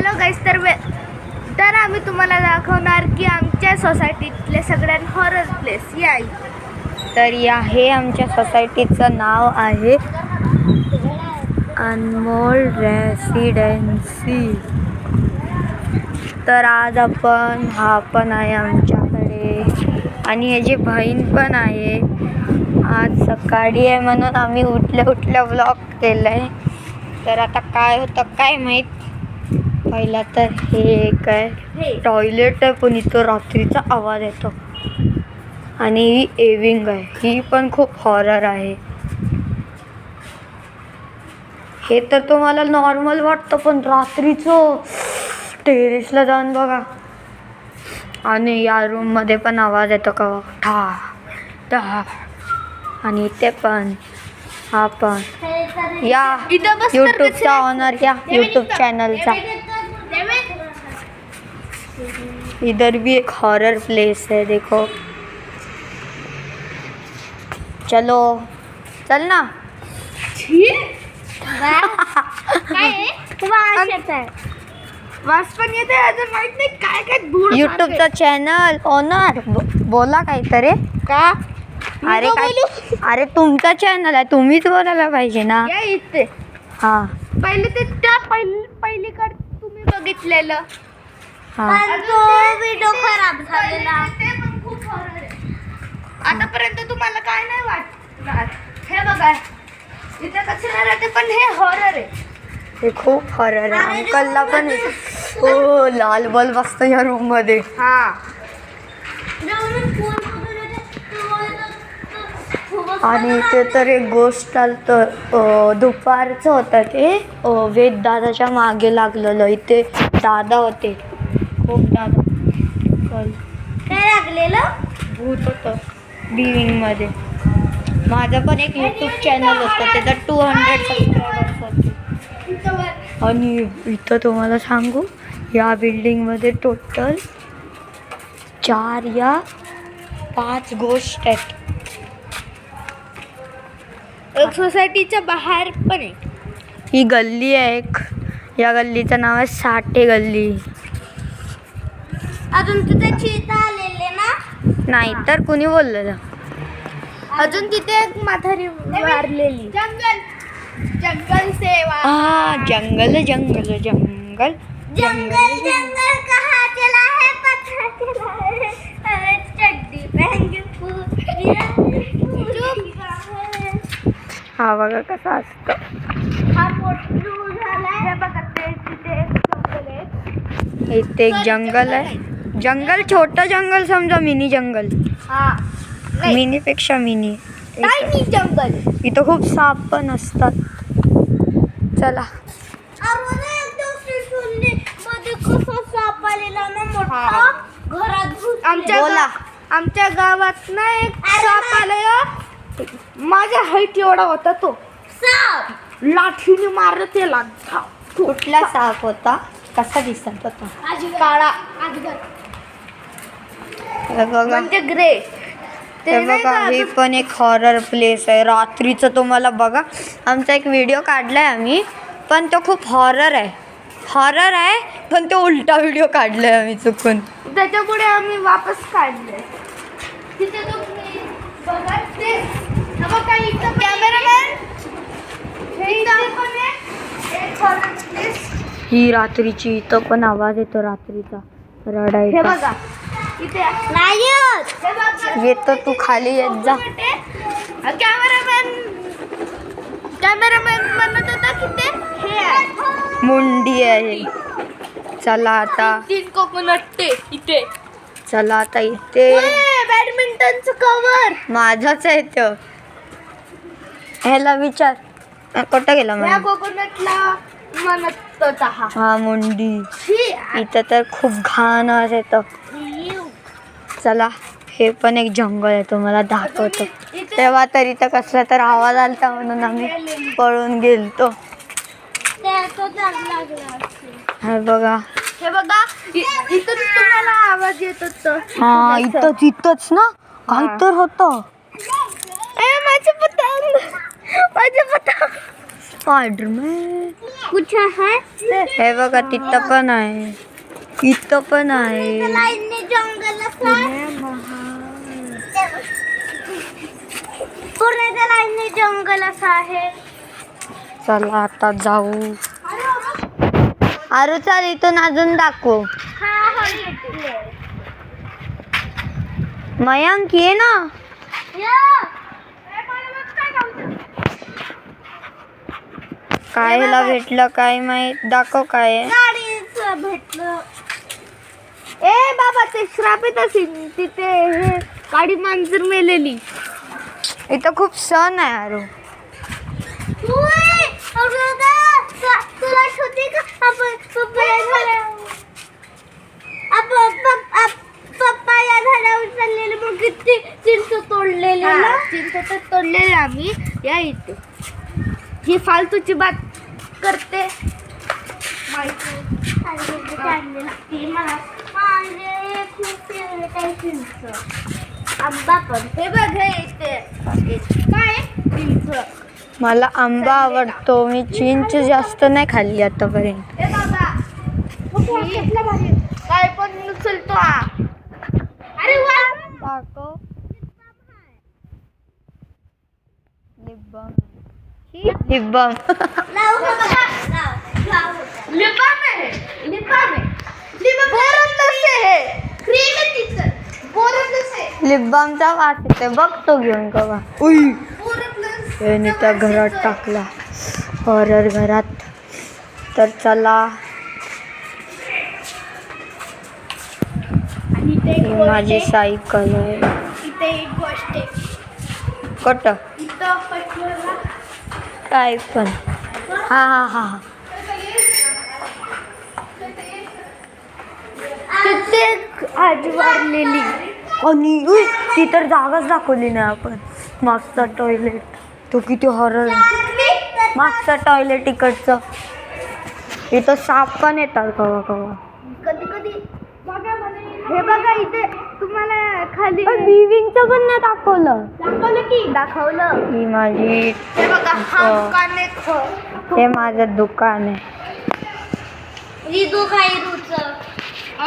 Hello गाईस, तर आम्ही तुम्हाला दाखवणार की आमच्या सोसायटीतले सगळ्यात हॉरर प्लेस या तर हे आमच्या सोसायटीचं नाव आहे अनमोल रेसिडेन्सी. तर आज हा पण आहे आमच्याकडे आणि ह्याची बहीण पण आहे. आज सकाळी आहे म्हणून आम्ही उठल्या व्लॉग केलाय. तर आता काय होतं काय माहीत. पहिला तर हे काय टॉयलेट आहे, पण इथं रात्रीचा आवाज येतो. आणि ही एविंग आहे, ही पण खूप हॉरर आहे. हे तर तुम्हाला नॉर्मल वाटतं, पण रात्रीचं टेरेसला जाऊन बघा. आणि या रूममध्ये पण आवाज येतो का ठा ठा. आणि इथे पण हा पण या यूट्यूबचा ऑनर या यूट्यूब चॅनलचा. इधर भी एक हॉरर प्लेस है, देखो. चलो चल ना. वास पण येते, अजून माहित नाही काय काय धूळ. यूट्यूबचा चॅनल ओनर बोला काहीतरी का. अरे तुमचा चॅनल आहे, तुम्हीच बोलायला पाहिजे ना. इथे हा पहिले ते त्या पहिलीकडे तुम्ही बघितलेलं. तो व्हिडिओ खराब झालेला, ते पण खूप हॉरर आहे. आतापर्यंत तुम्हाला काय नाही वाटणार. हे बघा इथे कचरा राहते, पण हे हॉरर आहे. हे खूप हॉरर आहे. अंकलला पण हो लाल बल्ब असतो या रूम मध्ये. हा आणि इथे तर एक गोष्ट आलतं, दुपारचं होतं ते. वेद दादाच्या मागे लागलेलं. इथे दादा होते, खूप दादा. काय लागलेलं भूत होतं बिविंग मध्ये. माझं पण एक यूट्यूब चॅनल होतं, त्याच्यात 200 सबस्क्रायबर्स होते. आणि इथं तुम्हाला सांगू, या बिल्डिंगमध्ये टोटल 4 या 5 गोष्ट आहेत. एक सोसायटीच्या बाहेर पण आहे. ही गल्ली आहे एक. या गल्लीचं नाव आहे साठे गल्ली. अजून तिथे चीता आलेले ना. नाही तर कुणी बोललेलं. अजून तिथे एक म्हातारी मारलेली. जंगल सेवा. जंगल जंगल जंगल जंगल जंगल कहाँ चला है पता चला है. चड्डी पहन के हा बघा कसा असतो. हा पोटू झाला. हे बघा ते तिथे एक जंगल आहे. इथे एक जंगल आहे. जंगल छोटं जंगल समजा, मिनी जंगल. हा मिनी पेक्षा मिनी. टायनी जंगल. इथं खूप साप पण असतात. चला. आमच्या गावात ना एक साप आलाय. माझ्या हाईट एवढा होता तो साप. लाठीने मारलं त्याला. कुठला साप होता, कसा दिसत होता. काळा बघा म्हणजे ग्रे. ते बघा, हे पण एक हॉरर प्लेस आहे. रात्रीचं तुम्हाला बघा, आमचा एक व्हिडिओ काढलाय आम्ही, पण तो खूप हॉरर आहे. पण तो उलटा व्हिडिओ काढलाय आम्ही चुकून. त्याच्यापुढे आम्ही वापस काढले. तिथे तुम्ही बघा ते बघा इथं कॅमेरामॅन. ही रात्रीची, इथं पण आवाज येतो रात्रीचा रडायचा. हे बघा इथे नाही येतो, तू खाली येत जा. कॅमेरामॅन म्हणत होता की ते हे आहे, मुंडी आहे. चला आता कोकोनट इथे. चला आता इथे बॅडमिंटनचं कवर माझाच आहे तो. ह्याला विचार कुठं गेला. या कोकोनटला म्हणत होता हा मुंडी. इथं तर खूप घाण आवाज येतो. चला, हे पण एक जंगल आहे, तुम्हाला दाखवतो. तेव्हा तर इथं कसला तर आवाज आलता म्हणून आम्ही पळून गेलतो. हे बघा इथं तुम्हाला आवाज येत होता. हा इथंच ना काही तर होतं. माझे पतंग. स्पायडरमॅन. कुछ है हे बघा तिथं पण आहे, इथं पण आहे. लाईनने जंगल पूर्ण लाईनने जंगल असं आहे. चला आता जाऊ. अरे चाल इथून अजून दाखव. मयांक ये ना. कायला भेटलं काय माहित, दाखव काय आहे. गाडीचं भेटलं. ए बाबा ते श्रापित असेल तिथे हे गाडी मांजर मेलेली. इथं खूप सण आहे अरे. तुला छोटी का आपण पप्पा या झाडावर चाललेले मग किती चिंच तोडलेले ना. चिंच तर तोडलेले आम्ही या इथे. ही फालतूची बात करते आंबा पण हे बघ हे इथे काय चिंच. मला आंबा आवडतो, मी चिंच जास्त नाही खाल्ली आतापर्यंत. ए बाबा काय पण उचलतो हा. अरे वा दाखव. लिपबाम. लिपबामचा वास येते बघ तो घेऊन कवा. त्याने त्या घरात टाकला, हॉरर घरात. तर चला ही माझी सायकल आहे. इथे एक गोष्ट आहे. कुठं इथं पटलं काय पण. हा हा हा हा. तिथे आजी वारलेली. आणि उई, ती तर जागाच दाखवली नाही आपण. मागचा टॉयलेट तो किती हॉरर. मागचा टॉयलेट इकडचं. इथं साप पण येतात कवा कवा. कधी कधी हे बघा इथे तुम्हाला खाली लिव्हिंगचं पण नाही दाखवलं. दाखवलं ही माझी हे बघा हा दुकान आहे. हे माझं दुकान आहे. रिदू खायरूचं.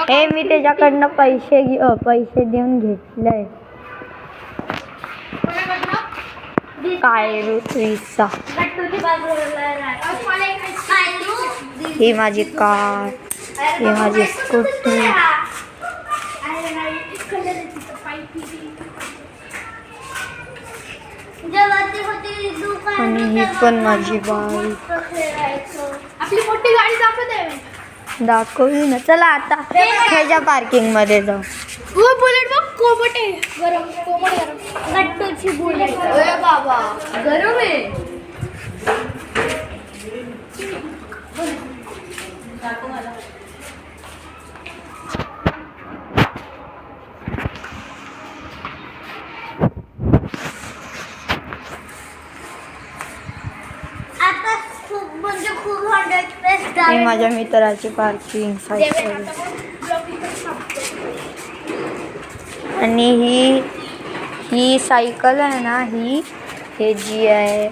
हे मी त्याच्याकडनं पैसे देऊन घेतलंय. काय रुचा. ही माझी कार, ही माझी स्कूटी. आणि ही पण माझी बाईक. आपली मोठी गाडी दाखवत आहे. दाखवली ना. चला आता ह्याच्या पार्किंग मध्ये जाऊ. बुलेट बघ कोबट आहे. गरम कोबट गरम गट्टूची बुलेट. अरे बाबा गरम आहे. आता खूप म्हणजे खूप 100 ही माझ्या मित्राची पार्किंग सायकल. आणि ही सायकल आहे ना, ही जी आहे.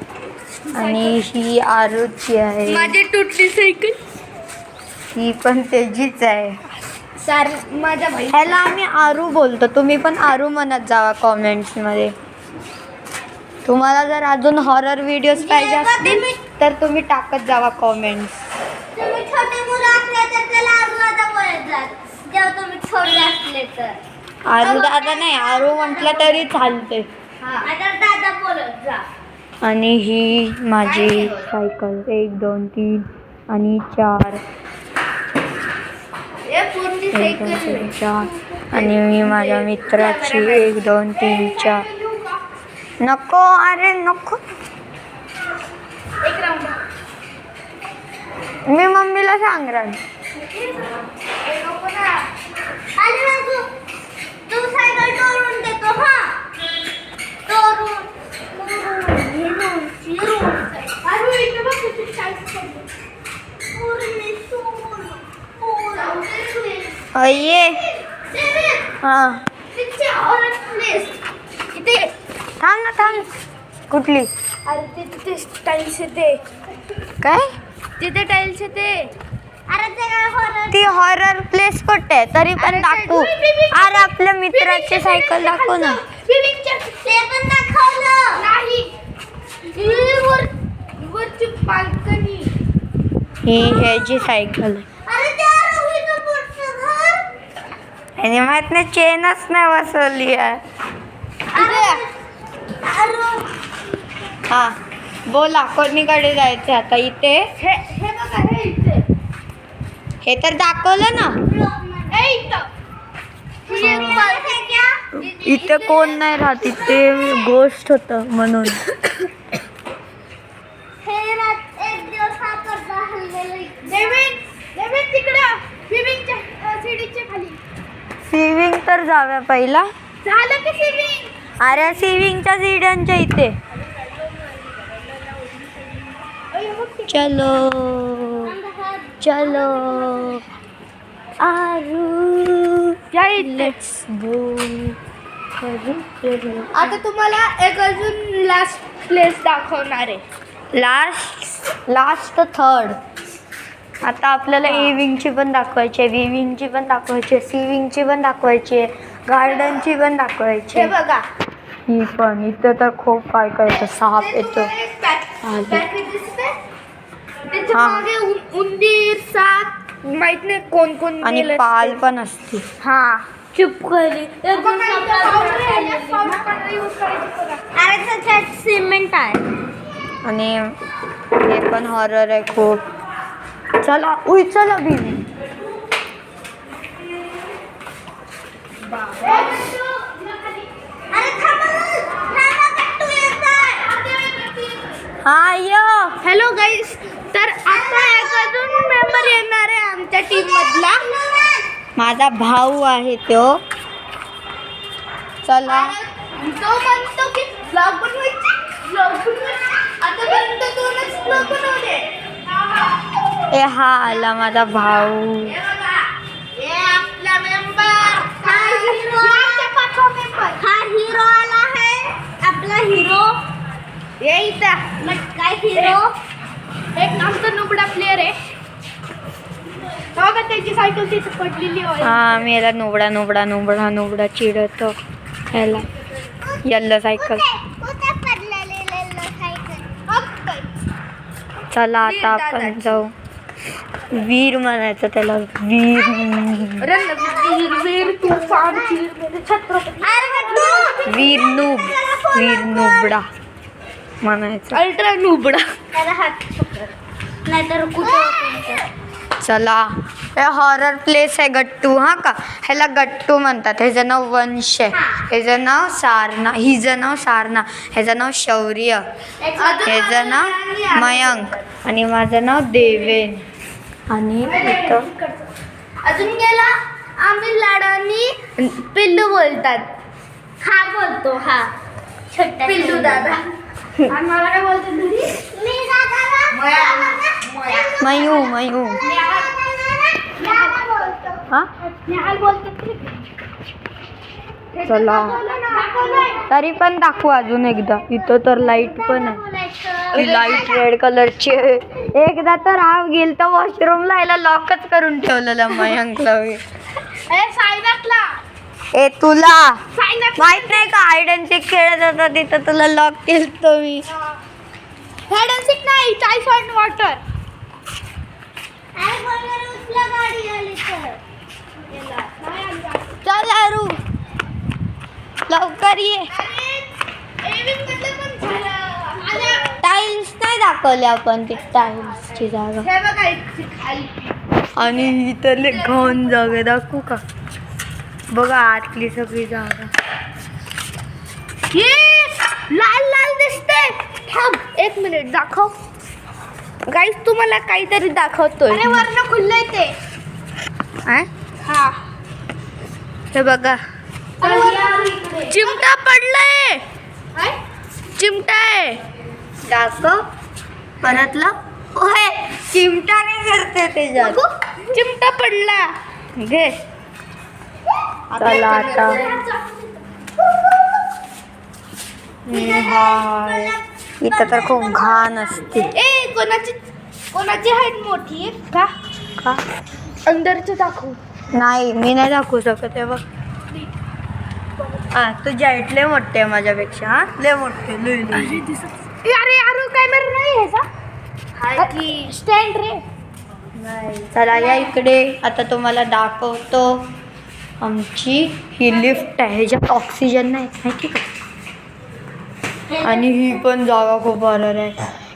आणि ही आरूची आहे. माझी तुटली सायकल. ही पण त्याचीच आहे. माझ्या भाई ह्याला आम्ही आरू बोलतो. तुम्ही पण आरू म्हणत जावा कॉमेंट्स मध्ये. तुम्हाला जर अजून हॉरर व्हिडिओज पाहिजे असतील तर तुम्ही टाकत जावा कॉमेंट्स. तुम्ही छोटे मुलं असले तर त्याला आरू दादा बोलत जा. जेव्हा तुम्ही छोटे असले तर आरू दादा नाही, आरू म्हटलं तरी चालते. आता दादा बोलत जा. आणि ही माझी सायकल 1 2 3 आणि 4. हे पूर्ण 1 2 3 4. आणि मी माझ्या मित्राची 1 2 3 4. नको अरे नको. एक राऊंड मी मम्मीला सांगणार. आणि ना तू सायकल तोडून देतो. हा तोडून चिरून. अरे इथे बघ किती चाळीस पूर्ण सोडून अये हा तिथे ऑरेंज प्लेस. इथे थांब ना थांब. कुठली? अरे ते तिथे टाईल्स येते. काय तिथे टाइल्स आहे ते. अरे ते काय horror? ती हॉरर प्लेस कुठे आहे? तरी पण दाखवू. अरे आपल्या मित्राची सायकल दाखव ना. ते पण दाखवलं नाही. वरची बाल्कनी. ही ह्याची सायकल आहे. अरे ते आरोहीचं मोठं घर. आणि माहित नाही चेनच नाही बसवली आहे. हा बोला कोणीकडे जायचं आता? इथे हे बघा हे इथे. हे तर दाखवलं ना. हे इथं. ही एक बाल्कनी क्या? इथे कोण नाही राहत, इथे गोष्ट होत म्हणून. हे रात एक दिवस हा पडदा हललेला. डेव्हिड तिकडं स्विमिंगच्या सीडीच्या खाली. स्विमिंग तर जाऊया पहिला. झालं की स्विमिंग? अरे स्विमिंगच्या सीड्यांच्या इथे. चलो चलो आरू लेट्स गो. आता तुम्हाला एक अजून लास्ट प्लेस दाखवणार आहे. Last third. आता आपल्याला एविंगची पण दाखवायची आहे, विविंगची पण दाखवायची आहे, सीविंगची पण दाखवायची आहे, गार्डनची पण दाखवायची हे आहे. बघा ही पण इथं तर खूप काय काय येतं. साप येतो. त्याच्या हा. मागे उंदीर साप माहित नाही कोण कोण आणि मेलं पाल असते. पण असते. हा चिपकली. अरे त्याच्यात सिमेंट आहे. आणि हे पण हॉरर आहे खूप. चला चला बीवी. हा य हॅलो गाईस, तर आता एक अजून मेंबर येणार आहे आमच्या टीम मधला. माझा भाऊ आहे तो. चला तो म्हणतो की ब्लॉग बनवायचे. आतापर्यंत 2च ब्लॉग बनवले. ए हा आला माझा भाऊ. हे बघा, हे आपला मेंबर. हा हिरो. हा हिरो आला आहे. आपला हिरो. हे इथं काय हिरो. एक आमचा नुबडा प्लेअर आहे. बघा त्याची सायकल तिथे पडलेली आहे. हा मी याला नोबडा नोबडा नोबडा नोबडा चिडतो. ह्याला यल्लो सायकल. चला आता आपण जाऊ. वीर म्हणायचं त्याला. वीर वीर नूब. वीर नुबडा म्हणायचं. अल्ट्रा नुबडा. नाहीतर कुठं. चला हे हॉरर प्लेस आहे गट्टू. हा का ह्याला गट्टू म्हणतात. ह्याचं नाव वंश आहे. ह्याचं नाव सारना. हिचं नाव सारना. ह्याचं नाव शौर्य. ह्याचं नाव मयंक. आणि माझं नाव देवेन. आणि इथं अजून गेला आम्ही लाडानी पिल्लू बोलतात. हा बोलतो. हा छोटा पिल्लू दादा. आणि मला काय बोलतो तुम्ही? मी मयू मयू. हा चला तरी पण दाखवू अजून एकदा. इथं तर लाईट पण आहे. ती लाईट रेड कलरची आहे. एकदा तर हा गेल तर वॉशरूमला याला लॉकच करून ठेवलेलं मयंकला. ए तुला माहित नाही का हाईड अँड सीक खेळत होता तिथं तुला लॉक केलं मी. हाईड अँड सीक नाही, चाईस अँड वॉटर. चल अरू लवकर ये. टाईल्स नाही दाखवले आपण. ती टाईल्सची जागा. आणि इथले घन जागा दाखवू का? बघा आतली सगळी जागा. लाल लाल दिसते. थांब 1 मिनिट दाखव. गाईस तुम्हाला काहीतरी दाखवतोय. वर्ण खुललंय ते. हा हे बघा चिमटा पडलाय. चिमटा आहे. दाखव परतला. ओहे चिमटा नाही करते त्याच्यात. चिमटा पडला. घे. चला आता इथं तर खूप घाण असते. ए कोणाची कोणाची हाईट मोठी आहे का? का अंदरचं दाखवू. नाही, मी नाही दाखवू शकत आहे बघ. हा, तुझी हाईट लय मोठे आहे माझ्यापेक्षा. हा, लय मोठे लय लय. अरे अरे कॅमेरा नाही आहे का? हाय स्टँड रे. चला या इकडे. आता तुम्हाला दाखवतो आमची ही लिफ्ट आहे. ह्याच्यात ऑक्सिजन नाही माहिती का. आणि ही पण जागा खूप बरोबर आहे.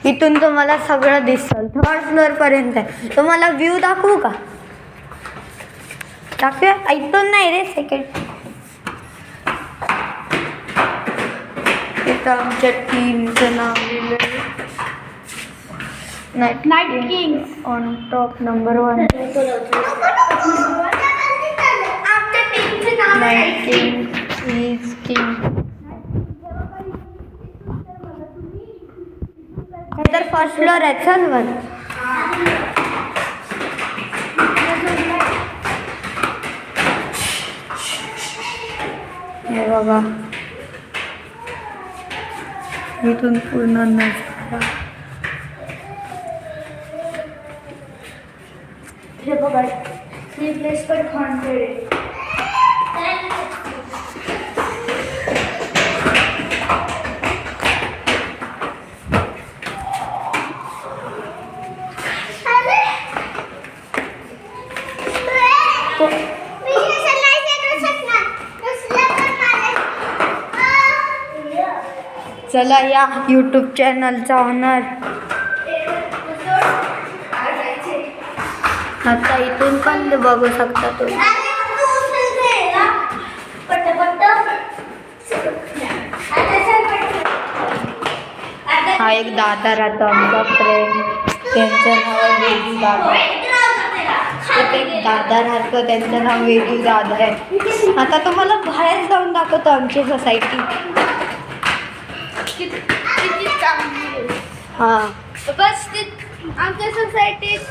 इथून तुम्हाला सगळं दिसल. 3rd फ्लोअर पर्यंत आहे. तुम्हाला व्ह्यू दाखवू का? दाखवूया. इथून नाही रे, सेकंड. इथं आमच्या टीमचं नाव लिहिलं. Night king on top number 1. आमच्या टीमचं नाव नाईट किंग इज किंग. तर 1st फ्लोअर आहे. चल वर. हे बघा, इथून पूर्ण नजारा. हे बघा ही प्लेस पण हॉन्टेड आहे. चला या यूट्यूब चॅनलचा ऑनर. आता इथून पण बघू शकता तुम्ही. हा एक दादा राहतो आमचा फ्रेंड. त्यांचं नाव वेदू दादा. इथे एक दादा राहतो, त्यांचं नाव वेदू दादा आहे. आता तुम्हाला बाहेर जाऊन दाखवतो आमची सोसायटी. किती चांगली आहे. हां, बस आमच्या सोसायटीत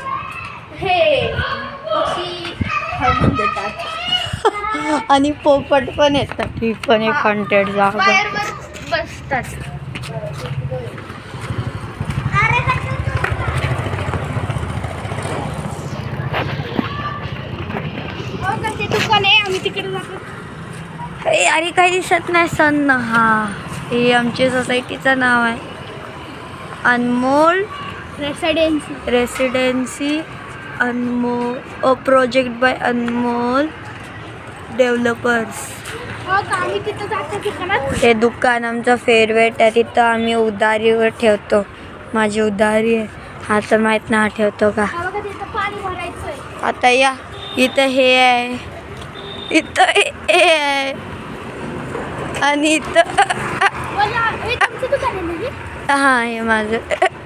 हे पक्षी हलवून देतात आणि पोपट पण येतात. ही पण एक हॉन्टेड जागा. बाहेर बसतात. ते दुकान आहे, आम्ही तिकडे जातो. अरे काही दिसत नाही सन. हा, हे आमच्या सोसायटीचं नाव आहे Anmol residency. Anmol project by Anmol developers. आम्ही तिथं जातो दुकानात. हे दुकान आमचं फेवरेट आहे. तिथं आम्ही उधारीवर ठेवतो. माझी उधारी आहे. हा तर माहीत नाही ठेवतो का. बघा तिथं पाणी भरायचंय. आता या इथं हे आहे, इथं हे आहे आणि इथं तुमचं दुकान आहे म्हणजे? हां, हे माझं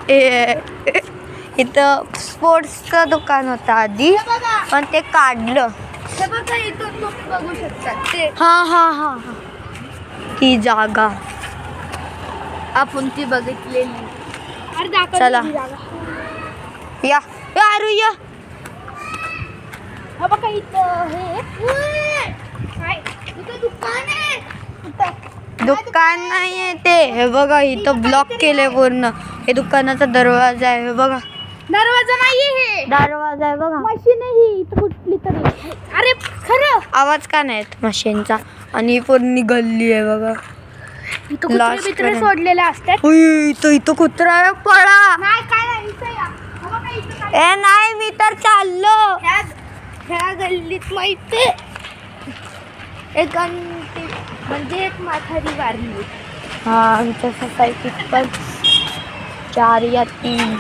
हे आहे. इथं स्पोर्ट्सचं दुकान होतं आधी, पण ते काढलं. हे बघा इथून लोक बघू शकतात ते. हां हां हां हां, ती जागा आपण ती बघितलेली. अरे दाखव चला. ती जागा. या अरू या. हा बघा इथं हे काय इथं दुकान आहे. दुकान नाही आहे ते. हे बघा इथं ब्लॉक केलंय पूर्ण. हे दुकानाचा दरवाजा आहे. हे बघा, दरवाजा नाहीये, हे दरवाजा आहे बघा. मशीन आहे ही इथं कुठली तरी. अरे खरं आवाज का नाही येत मशीनचा. आणि ही पूर्ण गल्ली आहे बघा. इथं कुत्रे बित्रे सोडलेले असतात. इथं कुत्रा आहे, पळा. नाही काय नाही इथं या. हा बघा इथं काय. ए नाही, मी तर चाललो. ह्या गल्लीत माहिती एक घंटी म्हणजे एक म्हातारी वारली. हा, आमच्या सोसायटीत पण 4 या 3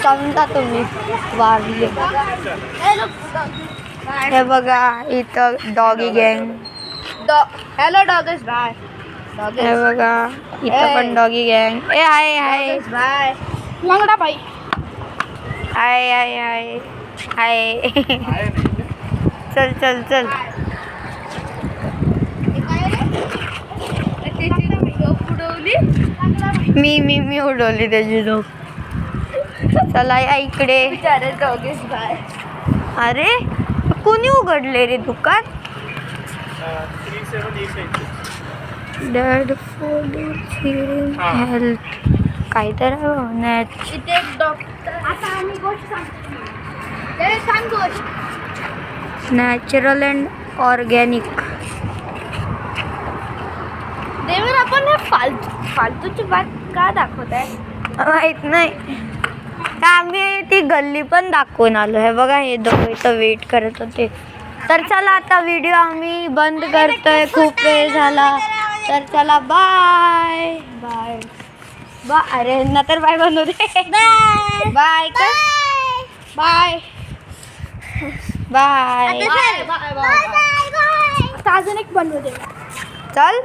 समजा तुम्ही वारले. हे बघा इथं डॉगी गँग. Hello Dogesh bye. हे बघा इथं पण डॉगी गँग. ए हाय हाय बाय लंगडा बाई. हाय हाय हाय हाय. चल चल चल. मी उडवली त्याची झोप. चला या इकडे. डॉगेश बाय. अरे कोणी उघडले रे दुकान. डॅड फूड हेल्थ काय तर इथे एक डॉक्टर आता आम्ही गोष्ट सांगतो. सांग गोष्ट. Natural and organic. देवर आपण हे फालतूची बात का दाखवत आहे? माहित नाही. आम्ही ती गल्ली पण दाखवून आलो आहे बघा. हे दोघं इथं वेट करत होते. तर चला आता व्हिडिओ आम्ही बंद करतोय. खूप वेळ झाला. तर चला बाय बाय बाय. अरे ना तर बाय बनवू दे. बाय बाय कर. Bye bye. बाय. अजून एक बनवू दे. चल.